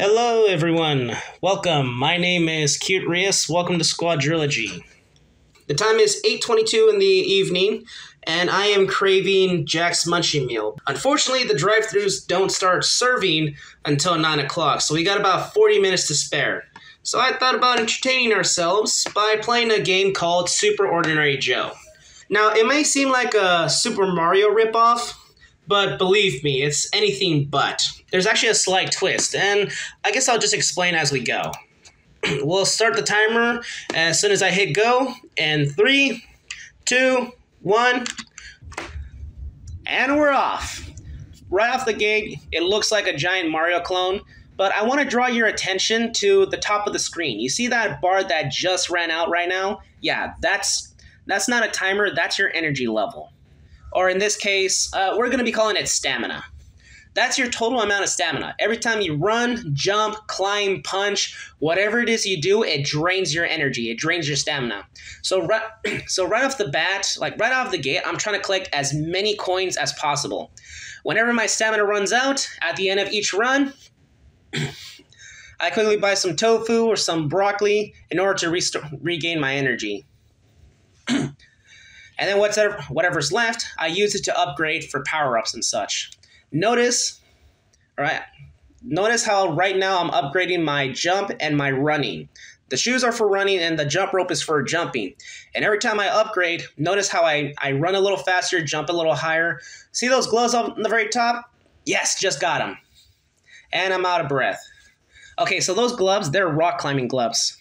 Hello everyone, welcome. My name is Cute Rios. Welcome to Squadrilogy. The time is 8:22 in the evening, and I am craving Jack's Munchie Meal. Unfortunately, the drive-thrus don't start serving until 9 o'clock, so we got about 40 minutes to spare. So I thought about entertaining ourselves by playing a game called Super Ordinary Joe. Now, it may seem like a Super Mario ripoff, but believe me, it's anything but. There's actually a slight twist, and I guess I'll just explain as we go. We'll start the timer as soon as I hit go, and 3, 2, 1, and we're off. Right off the gate, it looks like a giant Mario clone, but I want to draw your attention to the top of the screen. You see that bar that just ran out right now? Yeah, that's not a timer, that's your energy level. Or in this case, we're going to be calling it stamina. That's your total amount of stamina. Every time you run, jump, climb, punch, whatever it is you do, it drains your energy. It drains your stamina. So right off the bat, like right off the gate, I'm trying to collect as many coins as possible. Whenever my stamina runs out, at the end of each run, I quickly buy some tofu or some broccoli in order to regain my energy. And then whatever's left, I use it to upgrade for power-ups and such. Notice how right now I'm upgrading my jump and my running. The shoes are for running and the jump rope is for jumping. And every time I upgrade, notice how I run a little faster, jump a little higher. See those gloves up on the very top? Yes, just got them. And I'm out of breath. Okay, so those gloves, they're rock climbing gloves.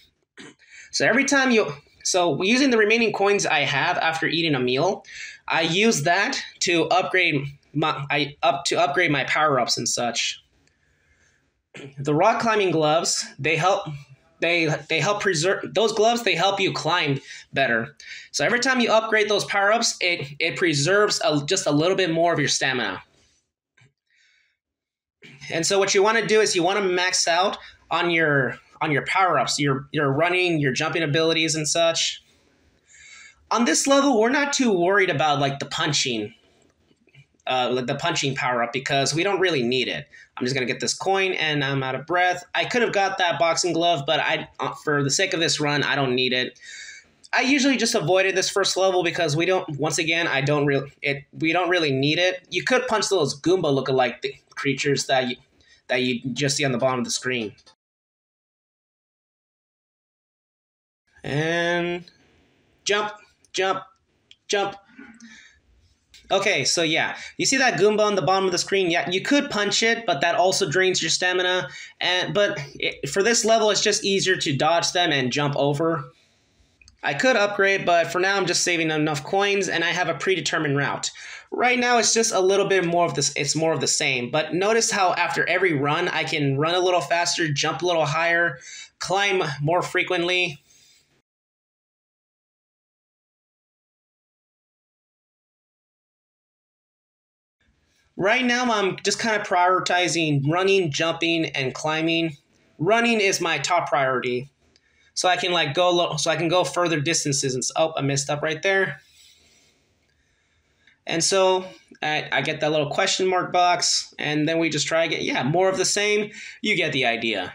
So every time using the remaining coins I have after eating a meal, I use that to upgrade my power-ups and such. The rock climbing gloves, they help preserve those gloves, they help you climb better. So every time you upgrade those power-ups, it preserves just a little bit more of your stamina. And so what you want to do is you want to max out on your power-ups, your running, your jumping abilities and such. On this level, we're not too worried about like the punching power-up because we don't really need it. I'm just gonna get this coin and I'm out of breath. I could have got that boxing glove, but for the sake of this run, I don't need it. I usually just avoided this first level because we don't really need it. You could punch those Goomba look-alike creatures that you just see on the bottom of the screen. And jump, jump, jump. Okay, so yeah, you see that Goomba on the bottom of the screen? Yeah, you could punch it, but that also drains your stamina. For this level, it's just easier to dodge them and jump over. I could upgrade, but for now, I'm just saving enough coins, and I have a predetermined route. Right now, it's just a little bit more of this. It's more of the same. But notice how after every run, I can run a little faster, jump a little higher, climb more frequently. Right now, I'm just kind of prioritizing running, jumping, and climbing. Running is my top priority, so I can go further distances. And I messed up right there. And so I get that little question mark box, and then we just try again. Yeah, more of the same. You get the idea.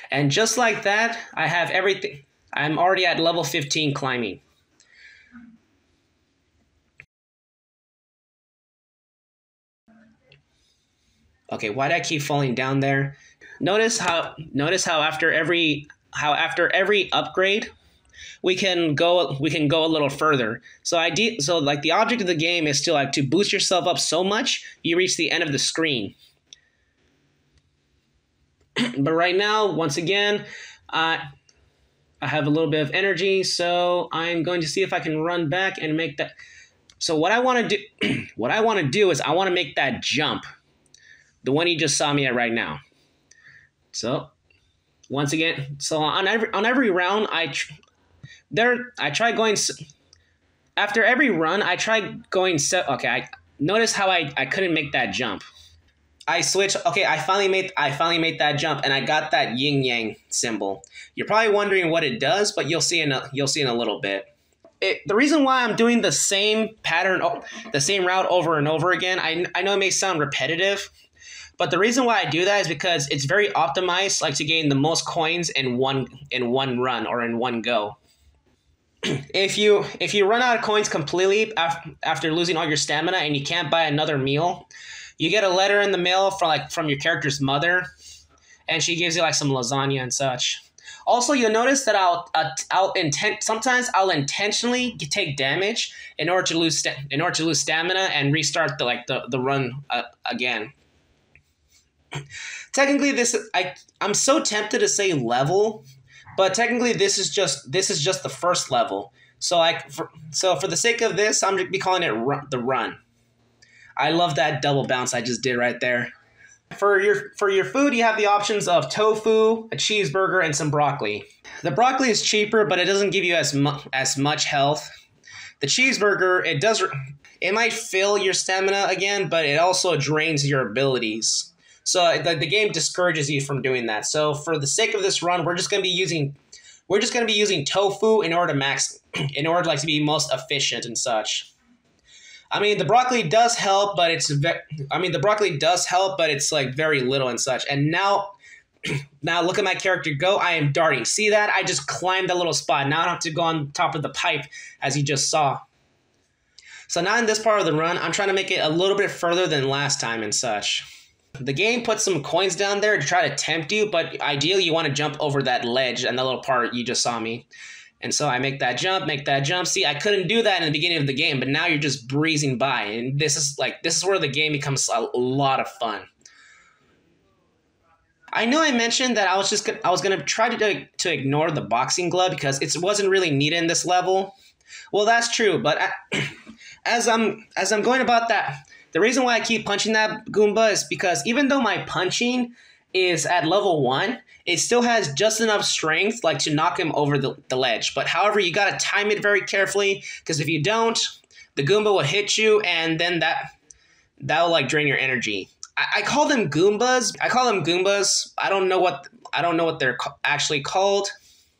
And just like that, I have everything. I'm already at level 15 climbing. Okay, why do I keep falling down there? Notice how after every upgrade, we can go a little further. So like the object of the game is to boost yourself up so much you reach the end of the screen. But right now, once again, I have a little bit of energy, so I'm going to see if I can run back and make that. So what I want to do is I want to make that jump. The one you just saw me at right now. So, once again, on every round, after every run, I try going. Okay, notice how I couldn't make that jump. I switched. Okay, I finally made that jump, and I got that yin yang symbol. You're probably wondering what it does, but you'll see in a little bit. The reason why I'm doing the same pattern, the same route over and over again, I know it may sound repetitive. But the reason why I do that is because it's very optimized, like to gain the most coins in one run or in one go. If you run out of coins completely after losing all your stamina and you can't buy another meal, you get a letter in the mail from your character's mother, and she gives you like some lasagna and such. Also, you'll notice that sometimes I'll intentionally take damage in order to lose stamina and restart the run again. Technically, I'm so tempted to say level, but technically this is just the first level. So for the sake of this, I'm gonna be calling it the run. I love that double bounce I just did right there. For your food, you have the options of tofu, a cheeseburger, and some broccoli. The broccoli is cheaper, but it doesn't give you as much health. The cheeseburger, it might fill your stamina again, but it also drains your abilities. So the game discourages you from doing that. So for the sake of this run, we're just gonna be using tofu in order to be most efficient and such. I mean, the broccoli does help, but it's like very little and such. And now look at my character go. I am darting. See that? I just climbed that little spot. Now I don't have to go on top of the pipe, as you just saw. So now in this part of the run, I'm trying to make it a little bit further than last time and such. The game puts some coins down there to try to tempt you, but ideally you want to jump over that ledge and that little part you just saw me. And so I make that jump. See, I couldn't do that in the beginning of the game, but now you're just breezing by. And this is where the game becomes a lot of fun. I know I mentioned that I was going to try to ignore the boxing glove because it wasn't really needed in this level. Well, that's true, but as I'm going about that, the reason why I keep punching that Goomba is because even though my punching is at level 1, it still has just enough strength to knock him over the ledge. But however, you got to time it very carefully, because if you don't, the Goomba will hit you, and then that will drain your energy. I call them Goombas. I don't know what they're actually called.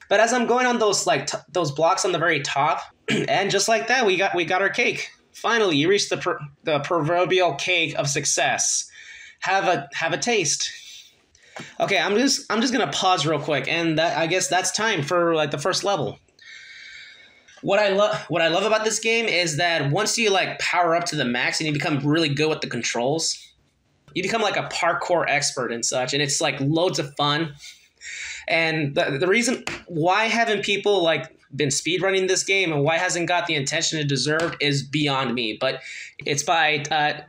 But as I'm going on those blocks on the very top, and just like that, we got our cake. Finally, you reached the proverbial cake of success. Have a taste. Okay, I'm just gonna pause real quick, and I guess that's time for the first level. What I love about this game is that once you power up to the max and you become really good with the controls, you become like a parkour expert and such, and it's loads of fun. And the reason why haven't people been speedrunning this game and why hasn't got the attention it deserved is beyond me. But it's by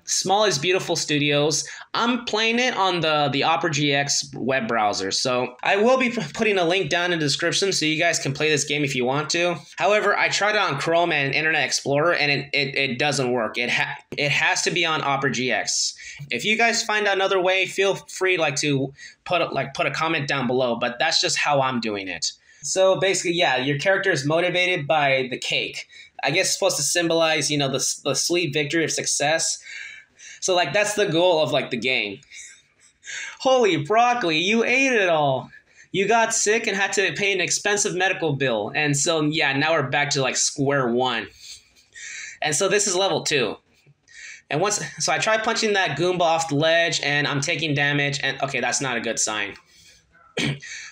Small is Beautiful Studios. I'm playing it on the Opera GX web browser, so I will be putting a link down in the description so you guys can play this game if you want to. However, I tried it on Chrome and Internet Explorer, and it doesn't work. It has to be on Opera GX. If you guys find another way, feel free to put a comment down below. But that's just how I'm doing it. So basically, yeah, your character is motivated by the cake. I guess it's supposed to symbolize, the sweet victory of success. So that's the goal of the game. Holy broccoli, you ate it all. You got sick and had to pay an expensive medical bill. And so, yeah, now we're back to square one. And so this is level 2. And so I tried punching that Goomba off the ledge, and I'm taking damage. And okay, that's not a good sign.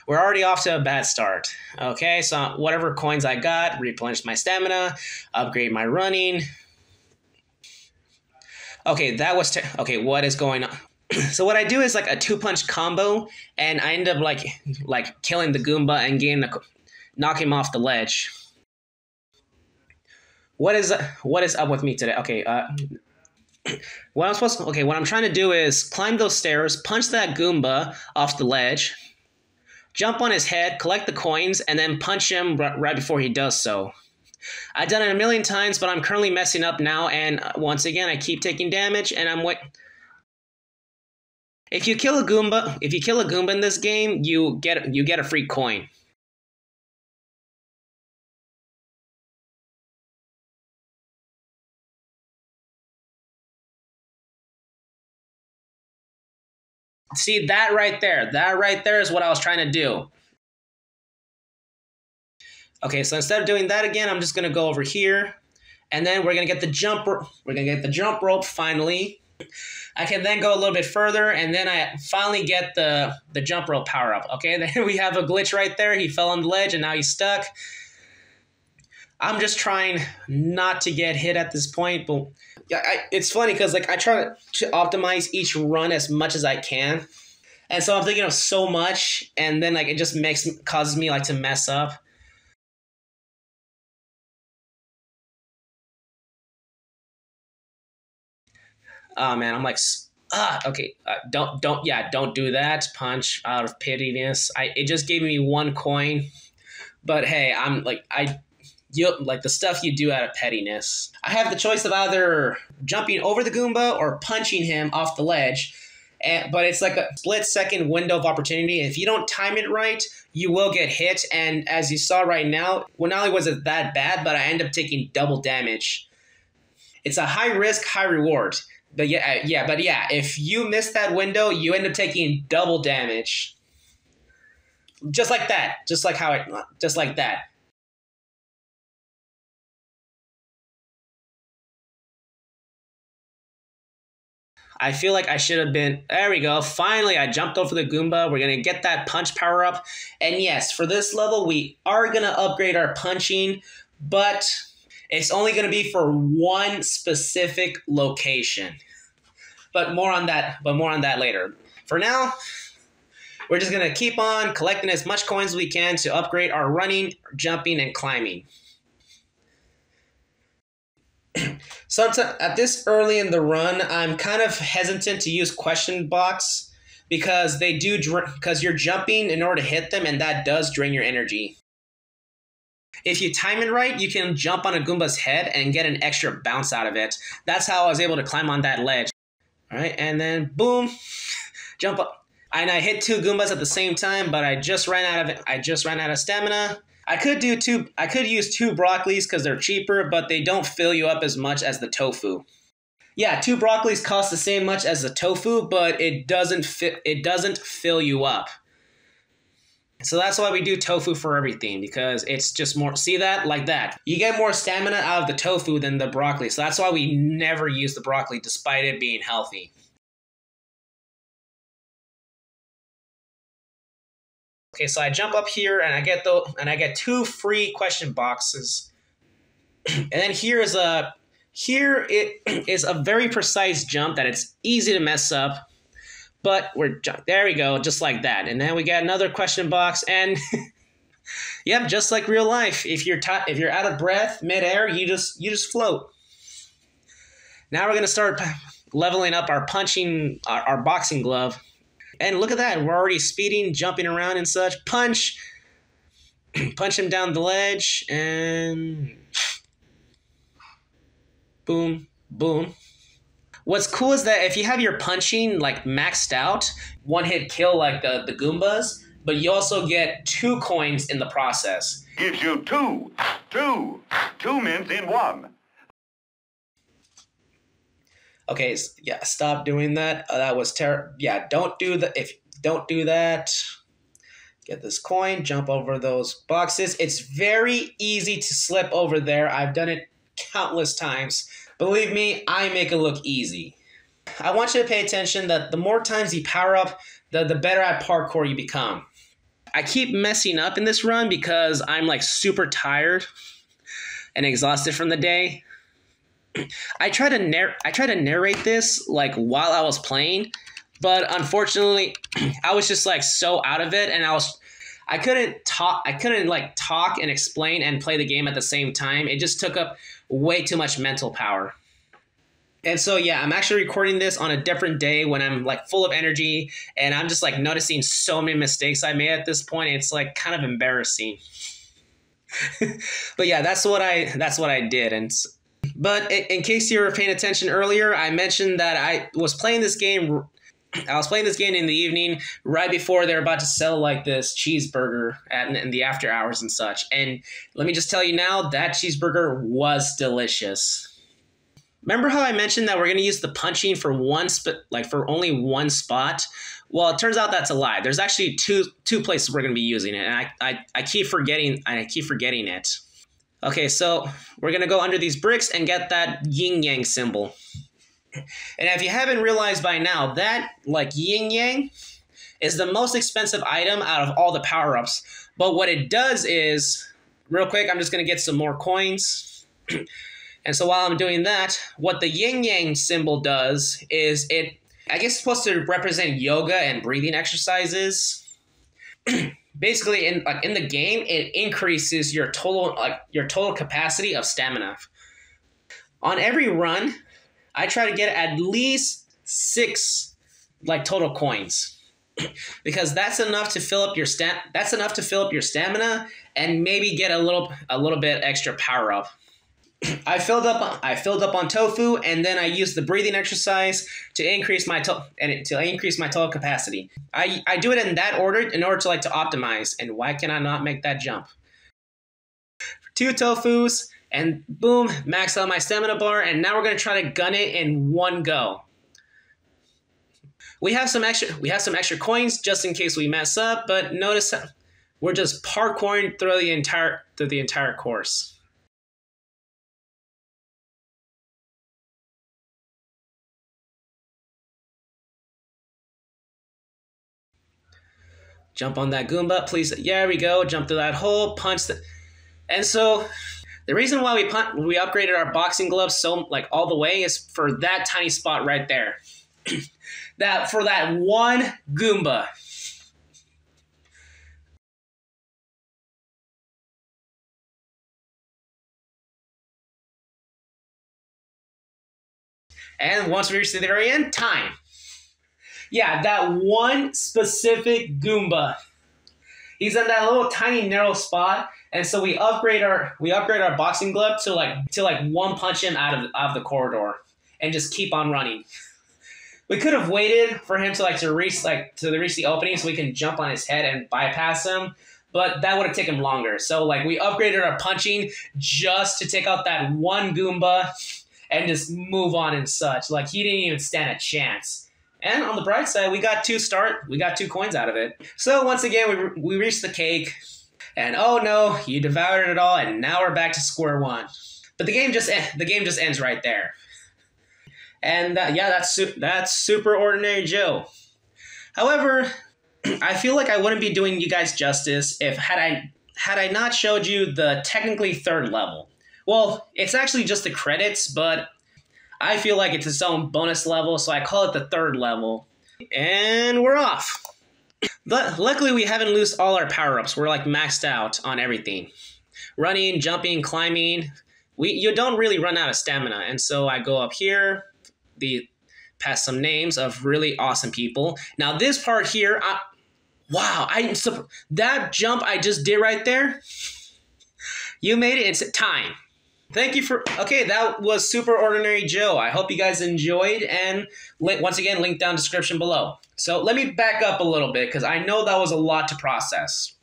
We're already off to a bad start. Okay, so whatever coins I got, replenish my stamina, upgrade my running. Okay, okay, what is going on? So what I do is a 2-punch combo, and I end up killing the Goomba and knock him off the ledge. What is up with me today? Okay, what I'm trying to do is climb those stairs, punch that Goomba off the ledge, jump on his head, collect the coins, and then punch him right before he does so. I've done it a million times, but I'm currently messing up now, and once again, I keep taking damage, and If you kill a Goomba in this game, you get a free coin. See, that right there is what I was trying to do. Okay, so instead of doing that again, I'm just gonna go over here, and then we're gonna get the jump rope finally. I can then go a little bit further, and then I finally get the jump rope power up. Okay, then we have a glitch right there. He fell on the ledge, and now he's stuck. I'm just trying not to get hit at this point, but yeah, it's funny because like I try to optimize each run as much as I can, and so I'm thinking of so much, and then like it just causes me like to mess up. Oh man, I'm like, okay, don't do that. Punch out of pittiness. It just gave me 1 coin, but hey, I'm like like the stuff you do out of pettiness. I have the choice of either jumping over the Goomba or punching him off the ledge. But it's like a split-second window of opportunity. If you don't time it right, you will get hit. And as you saw right now, well, not only was it that bad, but I end up taking double damage. It's a high risk, high reward. But yeah, if you miss that window, you end up taking double damage. Just like that. Just like that. I feel like I should have been... There we go. Finally, I jumped over the Goomba. We're going to get that punch power up. And yes, for this level, we are going to upgrade our punching, but it's only going to be for one specific location. But more on that later. For now, we're just going to keep on collecting as much coins as we can to upgrade our running, jumping, and climbing. Sometimes at this early in the run, I'm kind of hesitant to use question box because because you're jumping in order to hit them, and that does drain your energy. If you time it right, you can jump on a Goomba's head and get an extra bounce out of it. That's how I was able to climb on that ledge. All right, and then boom, jump up. And I hit 2 Goombas at the same time, but I just ran out of stamina. I could use 2 broccolis because they're cheaper, but they don't fill you up as much as the tofu. Yeah, 2 broccolis cost the same much as the tofu, but it doesn't fill you up. So that's why we do tofu for everything, because it's just more... See that? Like that. You get more stamina out of the tofu than the broccoli, so that's why we never use the broccoli despite it being healthy. Okay, so I jump up here and I get 2 free question boxes. And then here it is a very precise jump that it's easy to mess up. But there we go, just like that. And then we got another question box, and yep, just like real life. If you're out of breath midair, you just float. Now we're gonna start leveling up our our boxing glove. And look at that, we're already speeding, jumping around and such. Punch! Punch him down the ledge, and boom, boom. What's cool is that if you have your punching like maxed out, 1-hit kill like the Goombas, but you also get 2 coins in the process. Gives you two mints in 1. Okay, yeah, stop doing that. That was terrible. Yeah, don't do that. Get this coin, jump over those boxes. It's very easy to slip over there. I've done it countless times. Believe me, I make it look easy. I want you to pay attention that the more times you power up, the better at parkour you become. I keep messing up in this run because I'm like super tired and exhausted from the day. I try to narrate this like while I was playing, but unfortunately, I was just like so out of it, and I couldn't talk and explain and play the game at the same time. It just took up way too much mental power. And so yeah, I'm actually recording this on a different day when I'm like full of energy, and I'm just like noticing so many mistakes I made at this point. It's like kind of embarrassing. But yeah, that's what I did. But in case you were paying attention earlier, I mentioned that I was playing this game in the evening right before they're about to sell like this cheeseburger in the after hours and such. And let me just tell you now, that cheeseburger was delicious. Remember how I mentioned that we're going to use the punching for only one spot? Well, it turns out that's a lie. There's actually two places we're going to be using it, and I keep forgetting it. Okay, so we're going to go under these bricks and get that yin-yang symbol. And if you haven't realized by now, that like yin yang is the most expensive item out of all the power-ups. But what it does is, real quick, I'm just going to get some more coins. And so while I'm doing that, what the yin yang symbol does is I guess it's supposed to represent yoga and breathing exercises. Basically, in the game, it increases your total capacity of stamina. On every run, I try to get at least 6 total coins, because that's enough to fill up your stamina and maybe get a little bit extra power up. I filled up on tofu, and then I used the breathing exercise to increase my total capacity. I do it in that order in order to optimize. And why can I not make that jump? 2 tofus, and boom, max out my stamina bar. And now we're gonna try to gun it in one go. We have some extra coins just in case we mess up, but notice we're just parkouring through the entire course. Jump on that Goomba, please. Yeah, there we go. Jump through that hole, punch the... And so, the reason why we upgraded our boxing gloves so all the way is for that tiny spot right there. For that one Goomba. And once we reach the very end, time. Yeah, that one specific Goomba. He's in that little tiny narrow spot, and so we upgrade our boxing glove to one punch him out of the corridor, and just keep on running. We could have waited for him to reach the opening so we can jump on his head and bypass him, but that would have taken longer. So we upgraded our punching just to take out that one Goomba and just move on and such. He didn't even stand a chance. And on the bright side, we got 2 coins out of it. So once again, we reached the cake, and oh no, you devoured it all, and now we're back to square one. But the game just ends right there. And yeah, that's Super Ordinary Joe. However, I feel like I wouldn't be doing you guys justice had I not showed you the technically 3rd level. Well, it's actually just the credits, but I feel like it's its own bonus level, so I call it the 3rd level. And we're off. But luckily, we haven't lost all our power-ups. We're maxed out on everything. Running, jumping, climbing. You don't really run out of stamina. And so I go up here, past some names of really awesome people. Now this part here, wow, that jump I just did right there, you made it. It's time. Thank you okay, that was Super Ordinary Joe. I hope you guys enjoyed, and once again, link down description below. So let me back up a little bit, because I know that was a lot to process.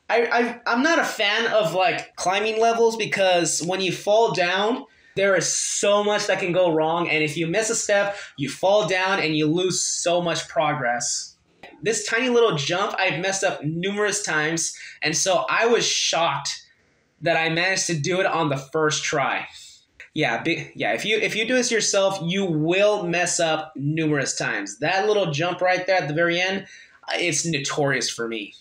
I'm not a fan of climbing levels, because when you fall down, there is so much that can go wrong, and if you miss a step, you fall down and you lose so much progress. This tiny little jump, I've messed up numerous times, and so I was shocked that I managed to do it on the first try. Yeah, if you do this yourself, you will mess up numerous times. That little jump right there at the very end, it's notorious for me.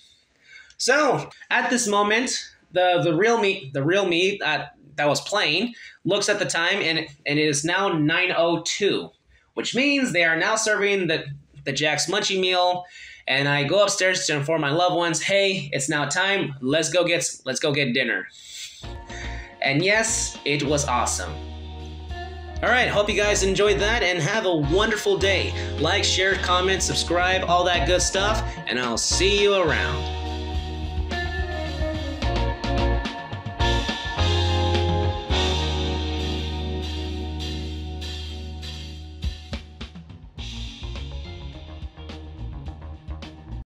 So, at this moment, the real me that was playing looks at the time, and it is now 9:02, which means they are now serving the Jack's Munchie meal. And I go upstairs to inform my loved ones, hey, it's now time. Let's go get dinner. And yes, it was awesome. All right, hope you guys enjoyed that, and have a wonderful day. Like, share, comment, subscribe, all that good stuff, and I'll see you around.